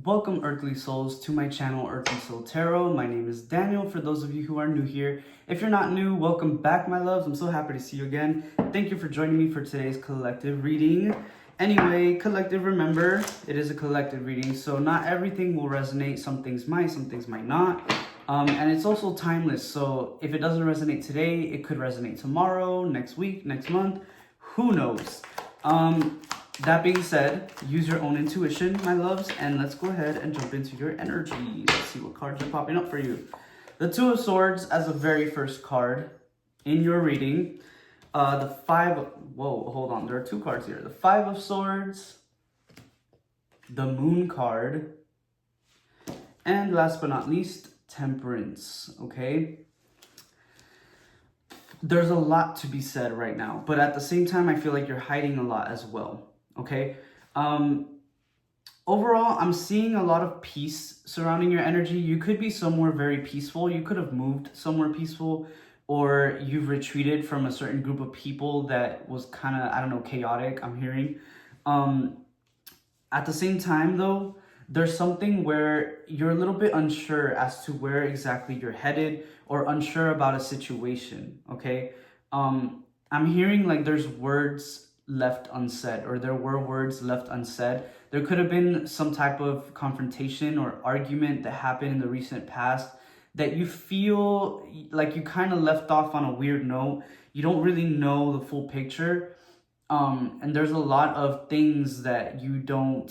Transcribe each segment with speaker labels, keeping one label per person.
Speaker 1: Welcome, Earthly Souls, to my channel, Earthly Soul Tarot. My name is Daniel, for those of you who are new here. If you're not new, welcome back, my loves. I'm so happy to see you again. Thank you for joining me for today's collective reading. Anyway, collective, remember, it is a collective reading, so not everything will resonate. Some things might not. And it's also timeless, so if it doesn't resonate today, it could resonate tomorrow, next week, next month, who knows? That being said, use your own intuition, my loves, and let's go ahead and jump into your energy. Let's see what cards are popping up for you. The Two of Swords as the very first card in your reading. The hold on, there are two cards here. The Five of Swords, the Moon card, and last but not least, Temperance, okay? There's a lot to be said right now, but at the same time, I feel like you're hiding a lot as well. Okay. Overall, I'm seeing a lot of peace surrounding your energy. You could be somewhere very peaceful. You could have moved somewhere peaceful, or you've retreated from a certain group of people that was kind of, I don't know, chaotic, I'm hearing. At the same time, though, there's something where you're a little bit unsure as to where exactly you're headed, or unsure about a situation, okay? I'm hearing like there's words left unsaid, or there were words left unsaid. There could have been some type of confrontation or argument that happened in the recent past that you feel like you kind of left off on a weird note. You don't really know the full picture. And there's a lot of things that you don't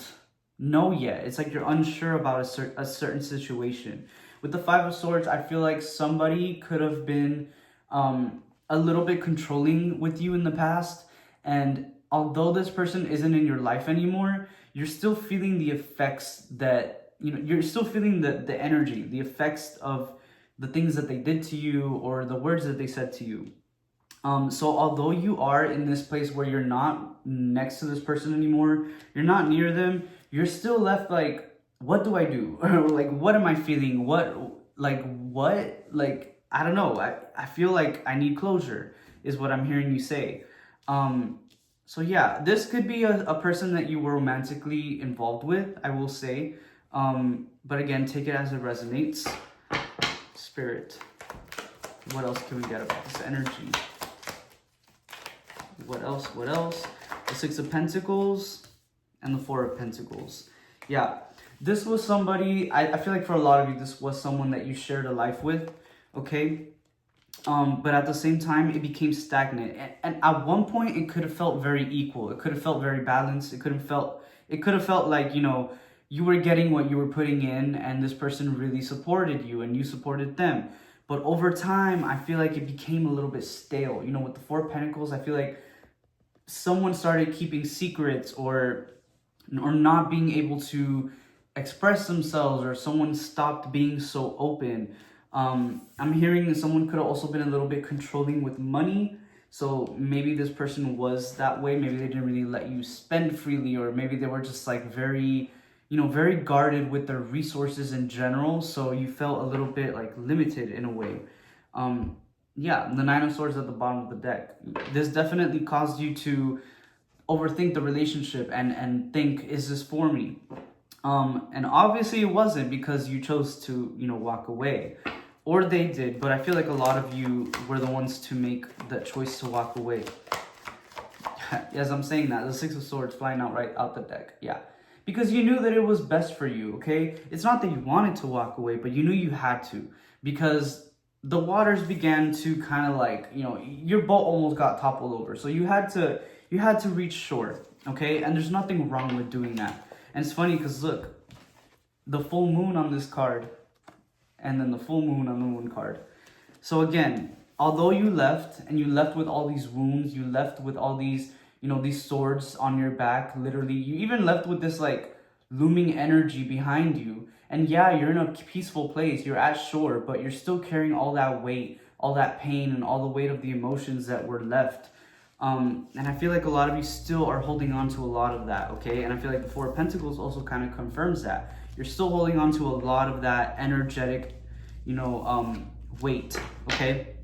Speaker 1: know yet. It's like you're unsure about a certain situation. With the Five of Swords, I feel like somebody could have been a little bit controlling with you in the past. And although this person isn't in your life anymore, you're still feeling the effects that, you're still feeling the energy, the effects of the things that they did to you or the words that they said to you. So although you are in this place where you're not next to this person anymore, you're not near them, you're still left like, what do I do? Or like, what am I feeling? I don't know. I feel like I need closure is what I'm hearing you say. So yeah, this could be a person that you were romantically involved with, I will say. But again, take it as it resonates. Spirit, what else can we get about this energy? What else? The Six of Pentacles and the Four of Pentacles. Yeah, this was somebody, I feel like for a lot of you, this was someone that you shared a life with, okay? But at the same time, it became stagnant. And at one point, it could have felt very equal. It could have felt very balanced. It could have felt like, you were getting what you were putting in, and this person really supported you and you supported them. But over time, I feel like it became a little bit stale. With the Four of Pentacles, I feel like someone started keeping secrets or not being able to express themselves, or someone stopped being so open. I'm hearing that someone could have also been a little bit controlling with money. So maybe this person was that way. Maybe they didn't really let you spend freely, or maybe they were just like very, very guarded with their resources in general. So you felt a little bit like limited in a way. Yeah, the Nine of Swords at the bottom of the deck. This definitely caused you to overthink the relationship and think, is this for me? And obviously it wasn't, because you chose to, walk away. Or they did, but I feel like a lot of you were the ones to make that choice to walk away. As I'm saying that, the Six of Swords flying out right out the deck. Yeah. Because you knew that it was best for you, okay? It's not that you wanted to walk away, but you knew you had to. Because the waters began to kind of like, your boat almost got toppled over. So you had to reach shore, okay? And there's nothing wrong with doing that. And it's funny because look, the full moon on this card, and then the full moon on the moon card. So again, although you left, and you left with all these wounds, you left with all these, these swords on your back, literally, you even left with this like looming energy behind you. And yeah, you're in a peaceful place, you're at shore, but you're still carrying all that weight, all that pain, and all the weight of the emotions that were left. And I feel like a lot of you still are holding on to a lot of that, okay? And I feel like the Four of Pentacles also kind of confirms that. You're still holding on to a lot of that energetic, weight, okay?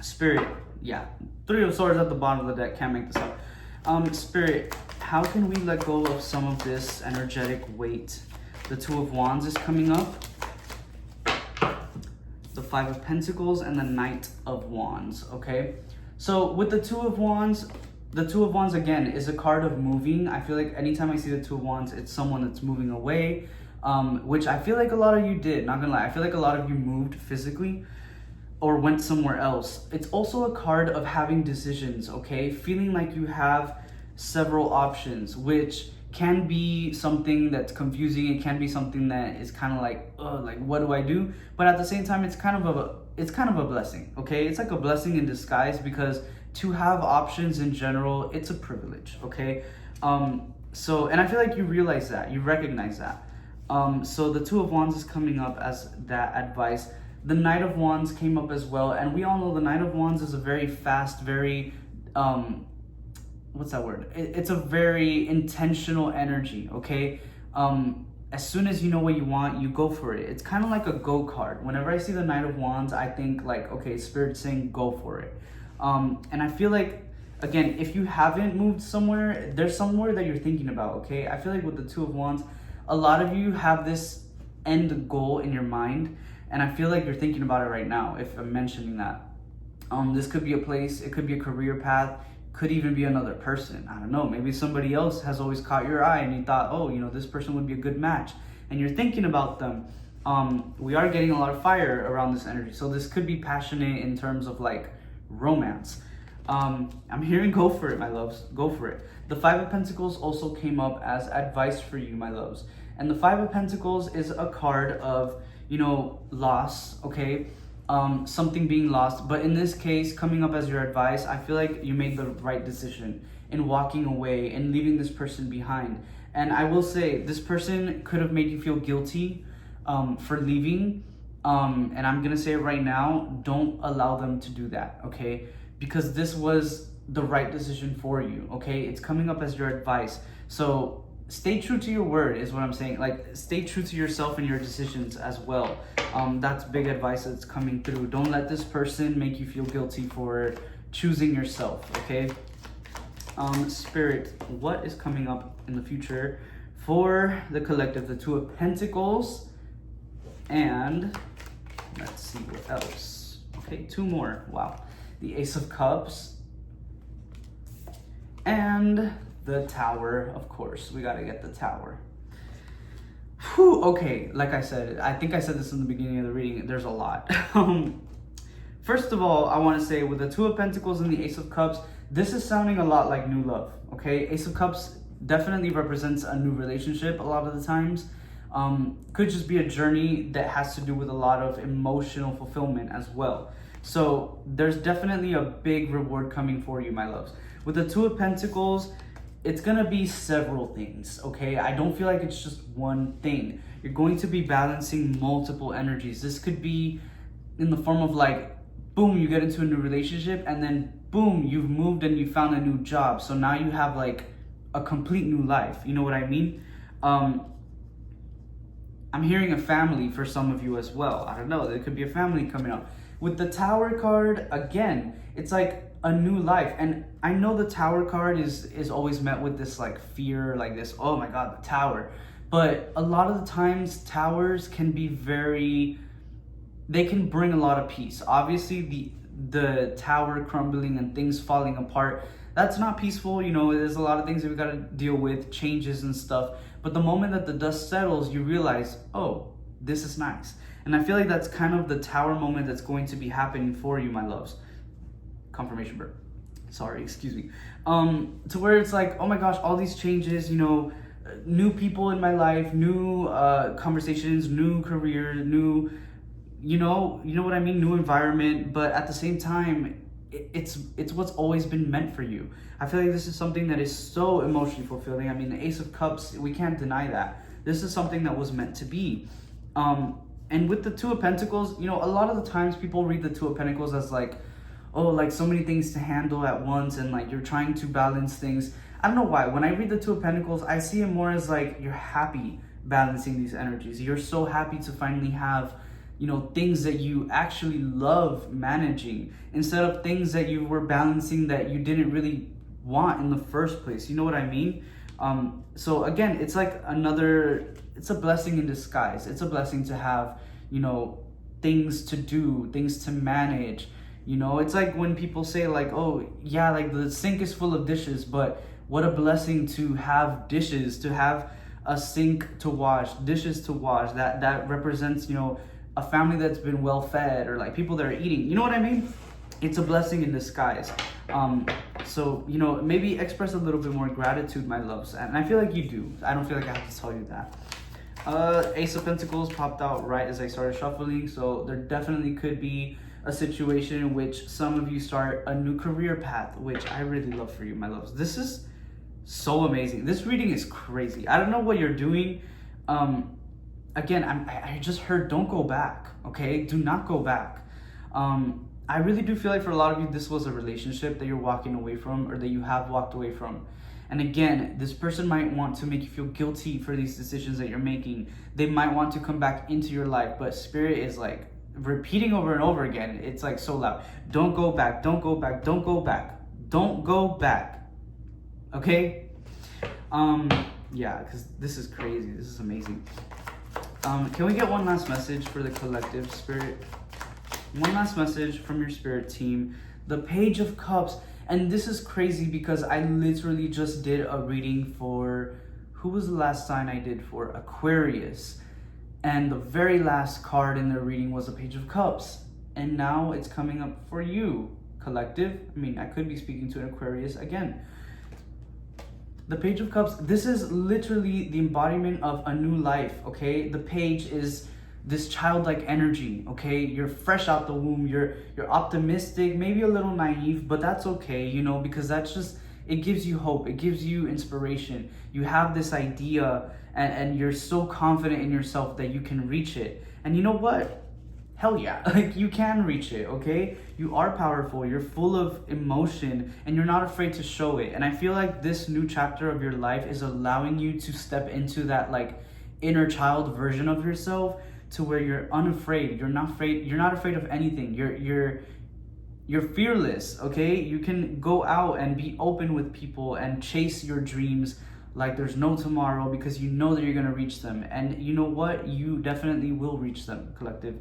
Speaker 1: Spirit, yeah. Three of Swords at the bottom of the deck, can't make this up. Spirit, how can we let go of some of this energetic weight? The Two of Wands is coming up. The Five of Pentacles and the Knight of Wands, okay? So with the Two of Wands again is a card of moving. I feel like anytime I see the Two of Wands, it's someone that's moving away, which I feel like a lot of you did, not gonna lie. I feel like a lot of you moved physically or went somewhere else. It's also a card of having decisions, okay? Feeling like you have several options, which can be something that's confusing. It can be something that is kind of like, like what do I do? But at the same time, it's kind of a blessing, okay? It's like a blessing in disguise, because to have options in general, it's a privilege, okay? So, and I feel like you realize that, you recognize that. So the Two of Wands is coming up as that advice. The Knight of Wands came up as well, and we all know the Knight of Wands is a very fast, very what's that word? It's a very intentional energy, okay? As soon as you know what you want, you go for it. It's kind of like a go card. Whenever I see the Knight of Wands, I think like, okay, Spirit's saying go for it. And I feel like, again, if you haven't moved somewhere, there's somewhere that you're thinking about, okay? I feel like with the Two of Wands, a lot of you have this end goal in your mind, and I feel like you're thinking about it right now, if I'm mentioning that. This could be a place, it could be a career path, could even be another person. I don't know, maybe somebody else has always caught your eye and you thought, oh, you know, this person would be a good match, and you're thinking about them. We are getting a lot of fire around this energy, so this could be passionate in terms of like romance. I'm hearing go for it, my loves, go for it. The Five of Pentacles also came up as advice for you, my loves. And the Five of Pentacles is a card of, you know, loss, okay? Something being lost. But in this case, coming up as your advice, I feel like you made the right decision in walking away and leaving this person behind. And I will say, this person could have made you feel guilty for leaving. And I'm gonna say it right now, don't allow them to do that, okay? Because this was the right decision for you, okay? It's coming up as your advice. So stay true to your word is what I'm saying. Like, stay true to yourself and your decisions as well. That's big advice that's coming through. Don't let this person make you feel guilty for choosing yourself, okay? Spirit, what is coming up in the future for the collective? The Two of Pentacles, and let's see what else. Okay, two more. Wow. The Ace of Cups, and the Tower, of course. We gotta get the Tower. Whew, okay, like I said, I think I said this in the beginning of the reading, there's a lot. First of all, I want to say with the Two of Pentacles and the Ace of Cups, this is sounding a lot like new love, okay? Ace of Cups definitely represents a new relationship a lot of the times. Could just be a journey that has to do with a lot of emotional fulfillment as well. So there's definitely a big reward coming for you, my loves. With the Two of Pentacles, it's gonna be several things, okay? I don't feel like it's just one thing. You're going to be balancing multiple energies. This could be in the form of like, boom, you get into a new relationship, and then boom, you've moved and you found a new job. So now you have like a complete new life. You know what I mean? I'm hearing a family for some of you as well. I don't know, there could be a family coming up. With the Tower card, again, it's like a new life. And I know the Tower card is always met with this like fear, like this, oh my God, the Tower. But a lot of the times, towers can be they can bring a lot of peace. Obviously, the tower crumbling and things falling apart, that's not peaceful. You know, there's a lot of things that we gotta deal with, changes and stuff. But the moment that the dust settles, you realize, oh, this is nice. And I feel like that's kind of the Tower moment that's going to be happening for you, my loves. Confirmation burp. Sorry, excuse me. To where it's like, oh my gosh, all these changes, you know, new people in my life, new conversations, new career, new, you know what I mean, new environment. But at the same time, it's what's always been meant for you. I feel like this is something that is so emotionally fulfilling. I mean, the Ace of Cups, we can't deny that. This is something that was meant to be. And with the Two of Pentacles, you know, a lot of the times people read the Two of Pentacles as like, oh, like so many things to handle at once, and like you're trying to balance things. I don't know why. When I read the Two of Pentacles, I see it more as like you're happy balancing these energies. You're so happy to finally have, you know, things that you actually love managing, instead of things that you were balancing that you didn't really want in the first place. You know what I mean? So again, it's like it's a blessing in disguise. It's a blessing to have, you know, things to do, things to manage. You know, it's like when people say like, oh yeah, like the sink is full of dishes, but what a blessing to have dishes, to have a sink to wash, dishes to wash. That represents, you know, a family that's been well fed, or like people that are eating. You know what I mean? It's a blessing in disguise. So, you know, maybe express a little bit more gratitude, my loves. And I feel like you do. I don't feel like I have to tell you that. Ace of Pentacles popped out right as I started shuffling. So there definitely could be a situation in which some of you start a new career path, which I really love for you, my loves. This is so amazing. This reading is crazy. I don't know what you're doing. Again, I just heard don't go back, okay? Do not go back. I really do feel like for a lot of you, this was a relationship that you're walking away from, or that you have walked away from. And again, this person might want to make you feel guilty for these decisions that you're making. They might want to come back into your life, but Spirit is like repeating over and over again. It's like so loud. Don't go back, don't go back, don't go back, don't go back. Okay? Yeah, because this is crazy. This is amazing. Can we get one last message for the collective, Spirit? One last message from your Spirit team. The Page of Cups. And this is crazy because I literally just did a reading for, who was the last sign I did for? Aquarius. And the very last card in the reading was a Page of Cups. And now it's coming up for you, collective. I mean, I could be speaking to an Aquarius again. The Page of Cups, this is literally the embodiment of a new life, okay? The page is this childlike energy, okay? You're fresh out the womb, you're optimistic, maybe a little naive, but that's okay, you know, because that's just, it gives you hope, it gives you inspiration. You have this idea and you're so confident in yourself that you can reach it. And you know what? Hell yeah, like you can reach it, okay? You are powerful, you're full of emotion, and you're not afraid to show it. And I feel like this new chapter of your life is allowing you to step into that like inner child version of yourself, to where you're unafraid. You're not afraid of anything. You're fearless, okay? You can go out and be open with people and chase your dreams like there's no tomorrow, because you know that you're gonna reach them. And you know what? You definitely will reach them, collective.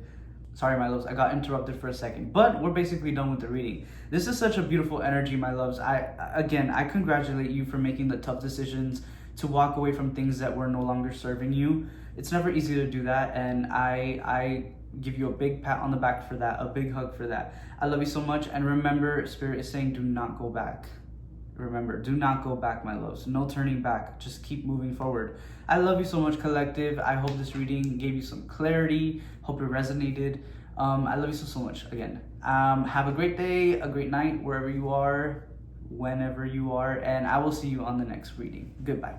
Speaker 1: Sorry, my loves, I got interrupted for a second, but we're basically done with the reading. This is such a beautiful energy, my loves. I congratulate you for making the tough decisions to walk away from things that were no longer serving you. It's never easy to do that, and I give you a big pat on the back for that, a big hug for that. I love you so much, and remember, Spirit is saying do not go back. Remember, do not go back, my loves. No turning back. Just keep moving forward. I love you so much, collective. I hope this reading gave you some clarity. Hope it resonated. I love you so much again. Have a great day, a great night, wherever you are, whenever you are, and I will see you on the next reading. Goodbye.